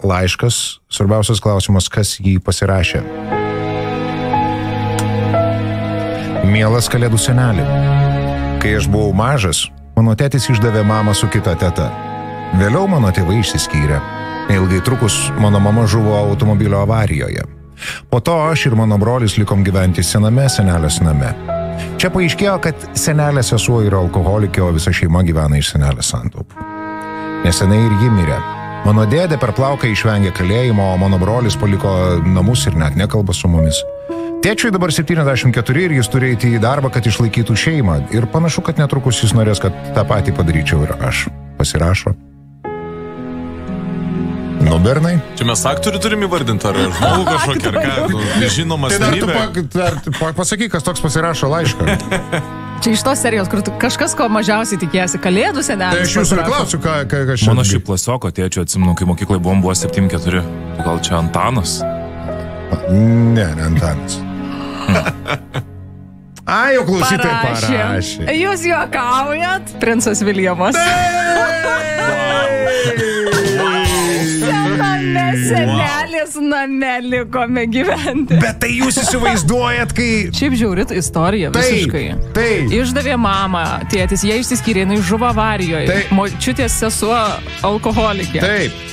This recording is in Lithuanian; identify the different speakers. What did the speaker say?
Speaker 1: laiškas, svarbiausias klausimas, kas jį pasirašė. Mielas Kalėdų seneli, kai aš buvau mažas, mano tėtis išdavė mamą su kita teta. Vėliau mano tėvai išsiskyrė. Ilgai trukus mano mama žuvo automobilio avarijoje. Po to aš ir mano brolis likom gyventi sename senelės name. Čia paaiškėjo, kad senelės sesuo yra alkoholikė, o visa šeima gyvena iš senelės santaupų. Nesenai ir ji mirė. Mano dėdė per plauką išvengė kalėjimo, o mano brolis paliko namus ir net nekalba su mumis. Tėčiui dabar 74 ir jis turi eiti į darbą, kad išlaikytų šeimą. Ir panašu, kad netrukus jis norės, kad tą patį padaryčiau ir aš. Pasirašo. Nu, bernai.
Speaker 2: Čia mes aktorių turim įvardinti, ar žmogų kažkokį, ar ką, nežinoma asmenybė.
Speaker 1: Tai pasakyk, kas toks pasirašo laišką.
Speaker 3: Čia iš tos serijos, kur kažkas, ko mažiausiai tikėsi, Kalėdų senelis.
Speaker 1: Tai aš jūsų klausiu, ką šiandien.
Speaker 2: Mano šiaip klasioko tėčio, atsimenu, kai mokyklai buvo 7-4. Tai gal čia Antanas?
Speaker 1: Ne Antanas. Ai, jau klausytai parašė.
Speaker 3: Jūs juokaujat, princas Viljamas. Senelis name likome gyventi.
Speaker 1: Bet tai jūs įsivaizduojat, kai...
Speaker 3: Šiaip žiaurit istorija visiškai.
Speaker 1: Taip.
Speaker 3: Išdavė mamą, tėtis, jie išsiskyrė, jinai žuvo avarijoje. Močiutės sesuo alkoholikė.
Speaker 1: Taip.